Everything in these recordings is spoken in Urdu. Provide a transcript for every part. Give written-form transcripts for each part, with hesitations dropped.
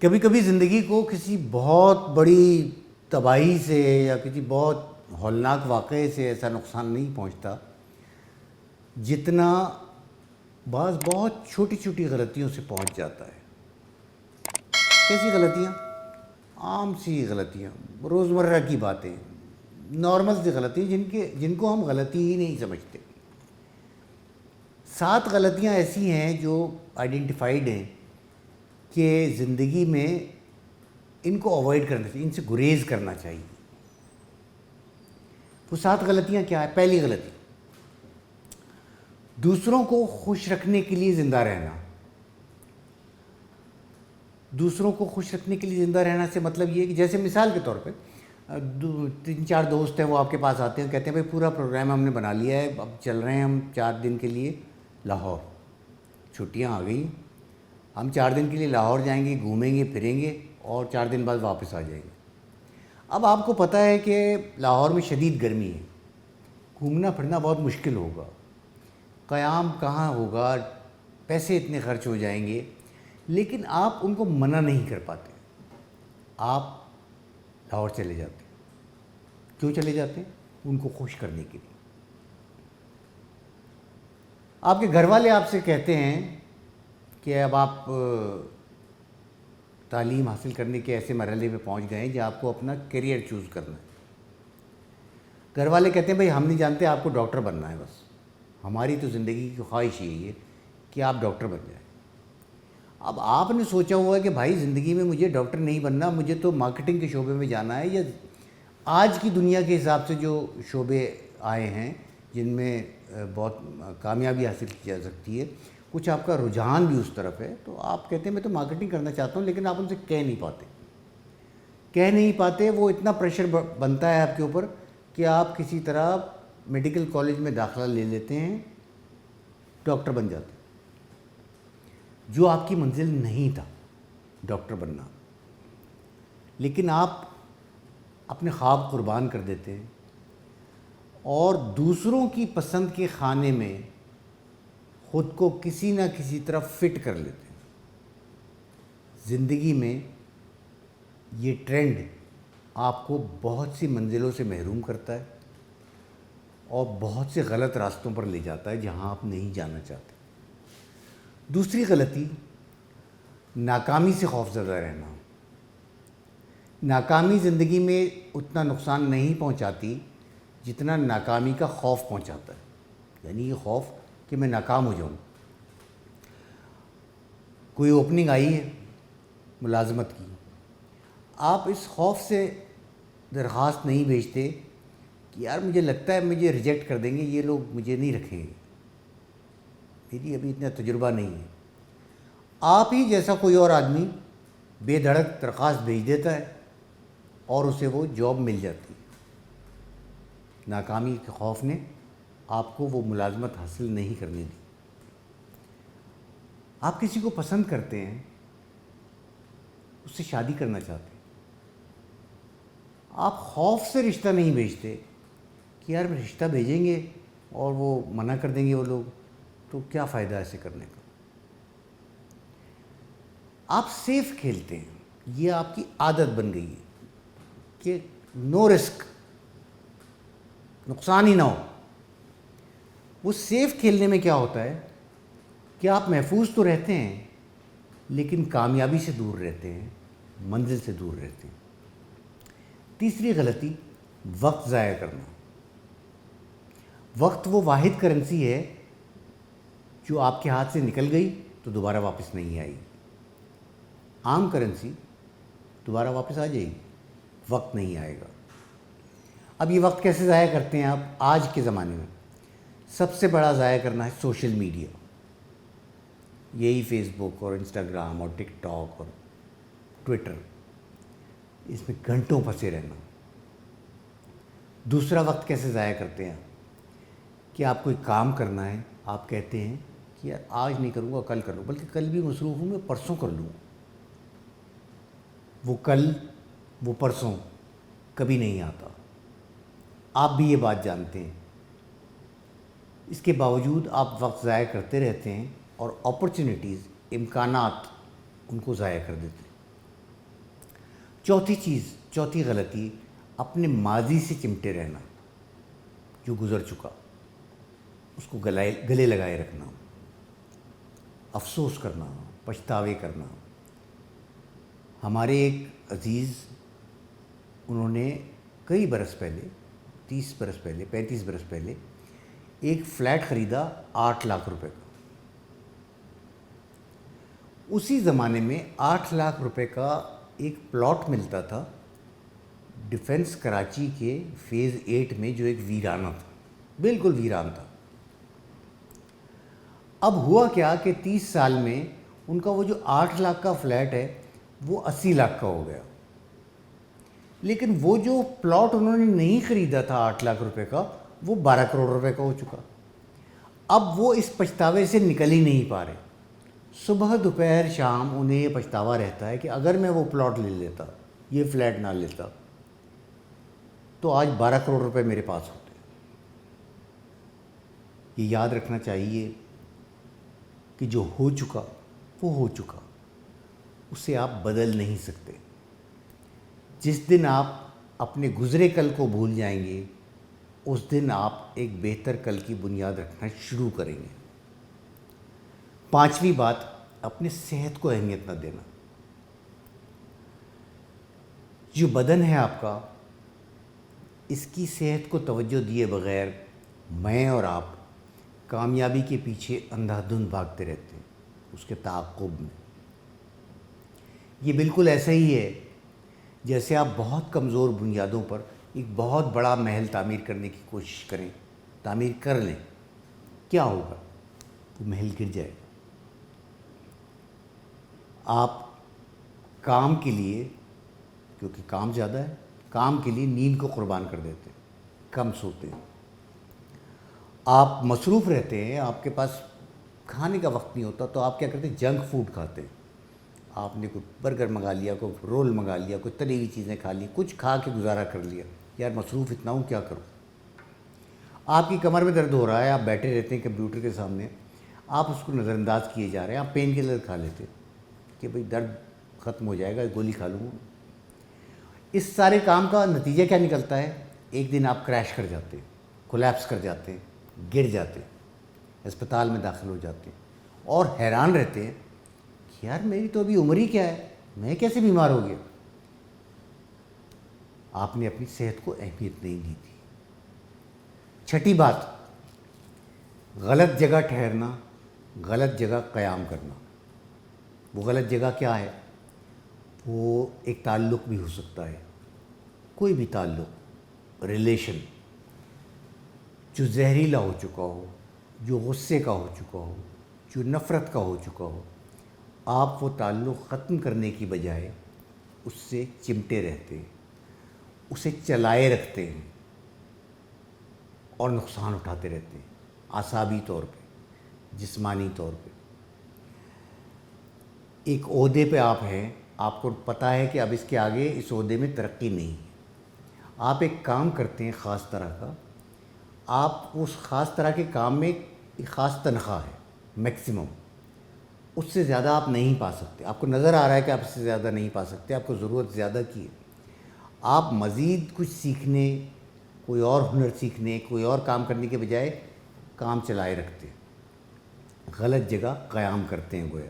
کبھی کبھی زندگی کو کسی بہت بڑی تباہی سے یا کسی بہت ہولناک واقعے سے ایسا نقصان نہیں پہنچتا جتنا بعض بہت چھوٹی چھوٹی غلطیوں سے پہنچ جاتا ہے۔ کیسی غلطیاں؟ عام سی غلطیاں، روزمرہ کی باتیں، نارمل سی غلطیاں جن کو ہم غلطی ہی نہیں سمجھتے۔ 7 غلطیاں ایسی ہیں جو آئیڈینٹیفائڈ ہیں کہ زندگی میں ان کو اوائڈ کرنا چاہیے، ان سے گریز کرنا چاہیے۔ وہ 7 غلطیاں کیا ہے؟ پہلی غلطی، دوسروں کو خوش رکھنے کے لیے زندہ رہنا۔ دوسروں کو خوش رکھنے کے لیے زندہ رہنا سے مطلب یہ کہ جیسے مثال کے طور پہ 3-4 دوست ہیں، وہ آپ کے پاس آتے ہیں، کہتے ہیں بھائی پورا پروگرام ہم نے بنا لیا ہے، اب چل رہے ہیں ہم 4 دن کے لیے لاہور، چھٹیاں آ گئی، ہم 4 دن کے لیے لاہور جائیں گے، گھومیں گے پھریں گے اور 4 دن بعد واپس آ جائیں گے۔ اب آپ کو پتہ ہے کہ لاہور میں شدید گرمی ہے، گھومنا پھرنا بہت مشکل ہوگا، قیام کہاں ہوگا، پیسے اتنے خرچ ہو جائیں گے، لیکن آپ ان کو منع نہیں کر پاتے، آپ لاہور چلے جاتے ہیں۔ کیوں چلے جاتے ہیں؟ ان کو خوش کرنے کے لیے۔ آپ کے گھر والے آپ سے کہتے ہیں کہ اب آپ تعلیم حاصل کرنے کے ایسے مرحلے پہ پہنچ گئے ہیں جہاں آپ کو اپنا کیریئر چوز کرنا ہے۔ گھر والے کہتے ہیں بھائی ہم نہیں جانتے، آپ کو ڈاکٹر بننا ہے، بس ہماری تو زندگی کی خواہش یہی ہے کہ آپ ڈاکٹر بن جائیں۔ اب آپ نے سوچا ہوا ہے کہ بھائی زندگی میں مجھے ڈاکٹر نہیں بننا، مجھے تو مارکیٹنگ کے شعبے میں جانا ہے، یا آج کی دنیا کے حساب سے جو شعبے آئے ہیں جن میں بہت کامیابی حاصل کی جا سکتی ہے، کچھ آپ کا رجحان بھی اس طرف ہے، تو آپ کہتے ہیں میں تو مارکیٹنگ کرنا چاہتا ہوں، لیکن آپ ان سے کہہ نہیں پاتے۔ وہ اتنا پریشر بنتا ہے آپ کے اوپر کہ آپ کسی طرح میڈیکل کالج میں داخلہ لے لیتے ہیں، ڈاکٹر بن جاتے ہیں، جو آپ کی منزل نہیں تھا ڈاکٹر بننا، لیکن آپ اپنے خواب قربان کر دیتے ہیں اور دوسروں کی پسند کے خانے میں خود کو کسی نہ کسی طرح فٹ کر لیتے ہیں۔ زندگی میں یہ ٹرینڈ آپ کو بہت سی منزلوں سے محروم کرتا ہے اور بہت سے غلط راستوں پر لے جاتا ہے جہاں آپ نہیں جانا چاہتے۔ دوسری غلطی، ناکامی سے خوفزدہ رہنا۔ ناکامی زندگی میں اتنا نقصان نہیں پہنچاتی جتنا ناکامی کا خوف پہنچاتا ہے، یعنی یہ خوف کہ میں ناکام ہو جاؤں۔ کوئی اوپننگ آئی ہے ملازمت کی، آپ اس خوف سے درخواست نہیں بھیجتے کہ یار مجھے لگتا ہے مجھے ریجیکٹ کر دیں گے، یہ لوگ مجھے نہیں رکھیں گے، میری ابھی اتنا تجربہ نہیں ہے۔ آپ ہی جیسا کوئی اور آدمی بے دھڑک درخواست بھیج دیتا ہے اور اسے وہ جاب مل جاتی ہے۔ ناکامی کے خوف نے آپ کو وہ ملازمت حاصل نہیں کرنے دی۔ آپ کسی کو پسند کرتے ہیں، اس سے شادی کرنا چاہتے ہیں، آپ خوف سے رشتہ نہیں بھیجتے کہ یار رشتہ بھیجیں گے اور وہ منع کر دیں گے وہ لوگ، تو کیا فائدہ ایسے کرنے کا۔ آپ سیف کھیلتے ہیں، یہ آپ کی عادت بن گئی ہے کہ نو رسک، نقصان ہی نہ ہو۔ وہ سیف کھیلنے میں کیا ہوتا ہے کہ آپ محفوظ تو رہتے ہیں لیکن کامیابی سے دور رہتے ہیں، منزل سے دور رہتے ہیں۔ تیسری غلطی، وقت ضائع کرنا۔ وقت وہ واحد کرنسی ہے جو آپ کے ہاتھ سے نکل گئی تو دوبارہ واپس نہیں آئی۔ عام کرنسی دوبارہ واپس آ جائے گی، وقت نہیں آئے گا۔ اب یہ وقت کیسے ضائع کرتے ہیں آپ؟ آج کے زمانے میں سب سے بڑا ضائع کرنا ہے سوشل میڈیا، یہی فیس بک اور انسٹاگرام اور ٹک ٹاک اور ٹویٹر، اس میں گھنٹوں پھنسے رہنا۔ دوسرا وقت کیسے ضائع کرتے ہیں کہ آپ کوئی کام کرنا ہے، آپ کہتے ہیں کہ یار آج نہیں کروں گا، کل کر لوں، بلکہ کل بھی مصروف ہوں، میں پرسوں کر لوں۔ وہ کل، وہ پرسوں کبھی نہیں آتا، آپ بھی یہ بات جانتے ہیں۔ اس کے باوجود آپ وقت ضائع کرتے رہتے ہیں اور اپرچونیٹیز، امکانات، ان کو ضائع کر دیتے ہیں۔ چوتھی غلطی، اپنے ماضی سے چمٹے رہنا، جو گزر چکا اس کو گلے لگائے رکھنا، افسوس کرنا، پچھتاوے کرنا۔ ہمارے ایک عزیز، انہوں نے کئی برس پہلے، 30 برس پہلے، 35 برس پہلے ایک فلیٹ خریدا 8 لاکھ روپے کا۔ اسی زمانے میں 8 لاکھ روپے کا ایک پلاٹ ملتا تھا ڈیفنس کراچی کے فیز 8 میں، جو ایک ویرانہ تھا، بالکل ویران تھا۔ اب ہوا کیا کہ 30 سال میں ان کا وہ جو 8 لاکھ کا فلیٹ ہے وہ 80 لاکھ کا ہو گیا، لیکن وہ جو پلاٹ انہوں نے نہیں خریدا تھا 8 لاکھ روپے کا، وہ 12 کروڑ روپے کا ہو چکا۔ اب وہ اس پچھتاوے سے نکل ہی نہیں پا رہے۔ صبح دوپہر شام انہیں یہ پچھتاوا رہتا ہے کہ اگر میں وہ پلاٹ لے لیتا، یہ فلیٹ نہ لیتا، تو آج 12 کروڑ روپے میرے پاس ہوتے۔ یہ یاد رکھنا چاہیے کہ جو ہو چکا وہ ہو چکا، اسے آپ بدل نہیں سکتے۔ جس دن آپ اپنے گزرے کل کو بھول جائیں گے، اس دن آپ ایک بہتر کل کی بنیاد رکھنا شروع کریں گے۔ 5ویں بات، اپنے صحت کو اہمیت نہ دینا۔ جو بدن ہے آپ کا، اس کی صحت کو توجہ دیے بغیر میں اور آپ کامیابی کے پیچھے اندھا دھند بھاگتے رہتے ہیں، اس کے تعاقب میں۔ یہ بالکل ایسا ہی ہے جیسے آپ بہت کمزور بنیادوں پر ایک بہت بڑا محل تعمیر کرنے کی کوشش کریں، تعمیر کر لیں، کیا ہوگا؟ وہ محل گر جائے گا۔ آپ کام کے لیے، کیونکہ کام زیادہ ہے، کام کے لیے نیند کو قربان کر دیتے ہیں، کم سوتے ہیں۔ آپ مصروف رہتے ہیں، آپ کے پاس کھانے کا وقت نہیں ہوتا، تو آپ کیا کرتے ہیں؟ جنک فوڈ کھاتے ہیں۔ آپ نے کوئی برگر منگا لیا، کوئی رول منگا لیا، کوئی تلی ہوئی چیزیں کھا لی، کچھ کھا کے گزارا کر لیا۔ یار مصروف اتنا ہوں، کیا کروں؟ آپ کی کمر میں درد ہو رہا ہے، آپ بیٹھے رہتے ہیں کمپیوٹر کے سامنے، آپ اس کو نظر انداز کیے جا رہے ہیں۔ آپ پین کلر کھا لیتے کہ بھئی درد ختم ہو جائے گا، گولی کھا لوں۔ اس سارے کام کا نتیجہ کیا نکلتا ہے؟ ایک دن آپ کریش کر جاتے ہیں، کولیپس کر جاتے ہیں، گر جاتے ہیں، اسپتال میں داخل ہو جاتے ہیں، اور حیران رہتے ہیں کہ یار میری تو ابھی عمر ہی کیا ہے، میں کیسے بیمار ہو گیا؟ آپ نے اپنی صحت کو اہمیت نہیں دی تھی۔ 6ٹھی بات، غلط جگہ ٹھہرنا، غلط جگہ قیام کرنا۔ وہ غلط جگہ کیا ہے؟ وہ ایک تعلق بھی ہو سکتا ہے، کوئی بھی تعلق، ریلیشن، جو زہریلا ہو چکا ہو، جو غصے کا ہو چکا ہو، جو نفرت کا ہو چکا ہو۔ آپ وہ تعلق ختم کرنے کی بجائے اس سے چمٹے رہتے ہیں، اسے چلائے رکھتے ہیں، اور نقصان اٹھاتے رہتے ہیں، اعصابی طور پہ، جسمانی طور پہ۔ ایک عہدے پہ آپ ہیں، آپ کو پتہ ہے کہ اب اس کے آگے اس عہدے میں ترقی نہیں ہے۔ آپ ایک کام کرتے ہیں خاص طرح کا، آپ اس خاص طرح کے کام میں ایک خاص تنخواہ ہے، میکسیمم، اس سے زیادہ آپ نہیں پا سکتے۔ آپ کو نظر آ رہا ہے کہ آپ اس سے زیادہ نہیں پا سکتے، آپ کو ضرورت زیادہ کی ہے۔ آپ مزید کچھ سیکھنے، کوئی اور ہنر سیکھنے، کوئی اور کام کرنے کے بجائے کام چلائے رکھتے ہیں، غلط جگہ قیام کرتے ہیں گویا۔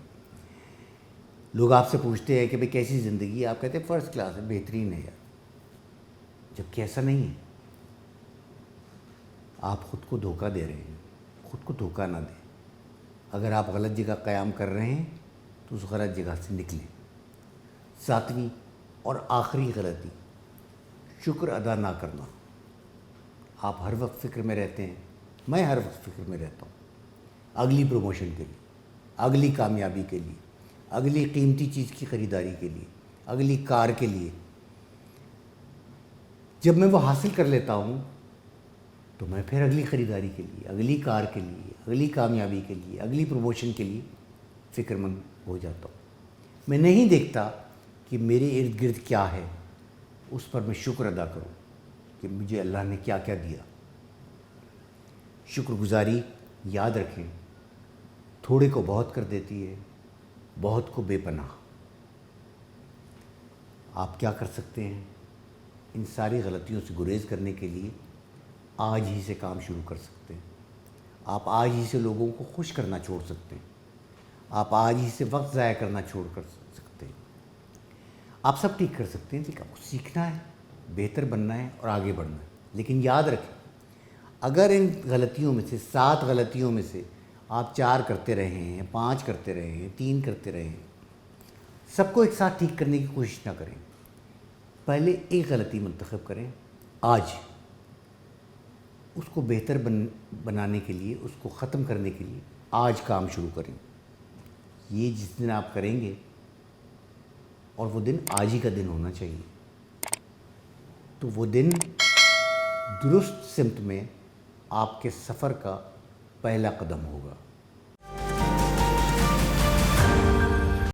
لوگ آپ سے پوچھتے ہیں کہ بھئی کیسی زندگی ہے؟ آپ کہتے ہیں فرسٹ کلاس ہے، بہترین ہے یار، جبکہ ایسا نہیں ہے۔ آپ خود کو دھوکہ دے رہے ہیں، خود کو دھوکہ نہ دیں۔ اگر آپ غلط جگہ قیام کر رہے ہیں تو اس غلط جگہ سے نکلیں۔ 7ویں اور آخری غلطی، شکر ادا نہ کرنا۔ آپ ہر وقت فکر میں رہتے ہیں، میں ہر وقت فکر میں رہتا ہوں، اگلی پروموشن کے لیے، اگلی کامیابی کے لیے، اگلی قیمتی چیز کی خریداری کے لیے، اگلی کار کے لیے۔ جب میں وہ حاصل کر لیتا ہوں تو میں پھر اگلی خریداری کے لیے، اگلی کار کے لیے، اگلی کامیابی کے لیے، اگلی پروموشن کے لیے فکر مند ہو جاتا ہوں۔ میں نہیں دیکھتا کہ میرے ارد گرد کیا ہے، اس پر میں شکر ادا کروں کہ مجھے اللہ نے کیا کیا دیا۔ شکر گزاری، یاد رکھیں، تھوڑے کو بہت کر دیتی ہے، بہت کو بے پناہ۔ آپ کیا کر سکتے ہیں؟ ان ساری غلطیوں سے گریز کرنے کے لیے آج ہی سے کام شروع کر سکتے ہیں. آپ آج ہی سے لوگوں کو خوش کرنا چھوڑ سکتے ہیں. آپ آج ہی سے وقت ضائع کرنا چھوڑ کر سکتے ہیں. آپ سب ٹھیک کر سکتے ہیں. آپ کو سیکھنا ہے، بہتر بننا ہے اور آگے بڑھنا ہے. لیکن یاد رکھیں، اگر ان غلطیوں میں سے 7 غلطیوں میں سے آپ 4 کرتے رہے ہیں، 5 کرتے رہے ہیں، 3 کرتے رہے ہیں، سب کو ایک ساتھ ٹھیک کرنے کی کوشش نہ کریں. پہلے ایک غلطی منتخب کریں آج، اس کو بہتر بنانے کے لیے، اس کو ختم کرنے کے لیے آج کام شروع کریں. یہ جس دن آپ کریں گے، اور وہ دن آج ہی کا دن ہونا چاہیے، تو وہ دن درست سمت میں آپ کے سفر کا پہلا قدم ہوگا.